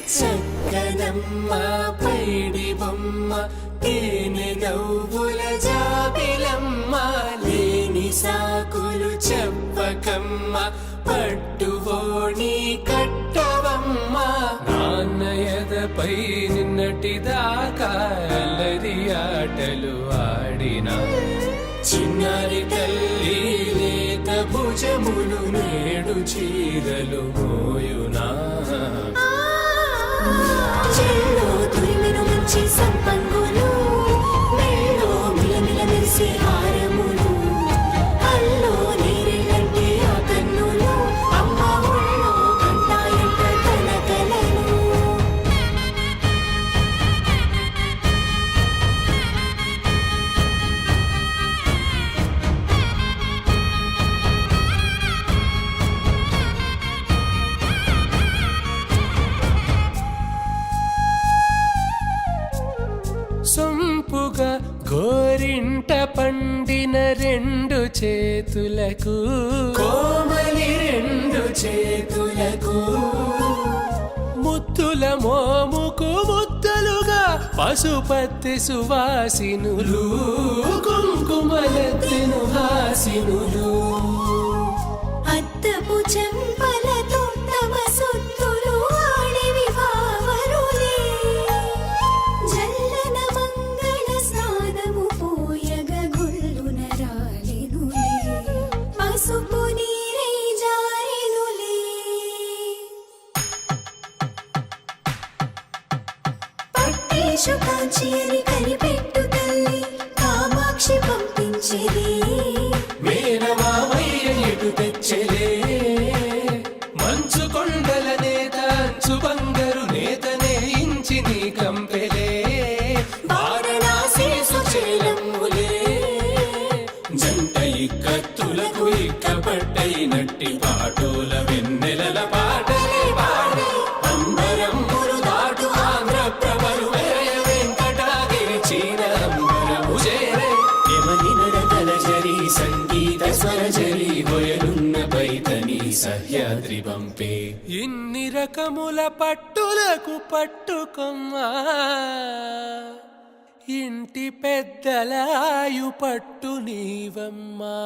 చక్కనమ్మ పైడి బొమ్మ తేనె నవ్వుల జాబిలమ్మ లేని సాకులు చెప్పకమ్మ పట్టువోణి కట్టవమ్మ నాన్నయదపై నిన్నటిదాకా అల్లరి ఆటలు ఆడినా చిన్నారి తల్లి లేత భుజములు నేడు చీరలు మోయునా చెల్లో తురిమిను మంచి సంపంగులు మెల్లో మిలమిల మెరిసే హారములు అల్లో నీరెళ్ళంటే ఆ కన్నులు అమ్మ ఒళ్ళో కంటాయంట తన కలలు సొంపుగా గోరింట పండిన రెండు చేతులకు కోమలి రెండు చేతులకు ముత్తుల మోముకు ముద్దలుగా పసుపత్తి సువాసినులు కుంకుమలెత్తిను హాసినులు అద్దపు చెంపలతో తమ సొత్తులు ఆడివి వావరులే జల్లన మంగళ స్నానము పోయగ గొల్లున రాలినులే పసుపు నీరై జారినులే పట్టేషు కాంచి అని కనిపెట్టు తల్లి కామాక్షి పంపించేది మేనమామయ్య ఎటు తెచ్చలే మంచు కొండల నేత అంచు బంగారు నేతనే ఇంచి నీ కంపెలే వారణాసి సుచేలమ్ములే జంట ఇక్కత్తులకు ఇక్కపట్టైనట్టి పాటోల వెన్నెలల పాటలే పాడే అంబరమ్ములు దాటు ఆంధ్ర ప్రభలు వేయ వెంకటాగిరి చీర అంబరము చేరే యమని నడకల జరి సంగీత స్వరజరి బొయలున్న పైతని సహ్యాద్రి పంపే ఇన్ని రకముల పట్టులకు పట్టుకొమ్మా ఇంటి పెద్దలాయు పట్టు నీవమ్మా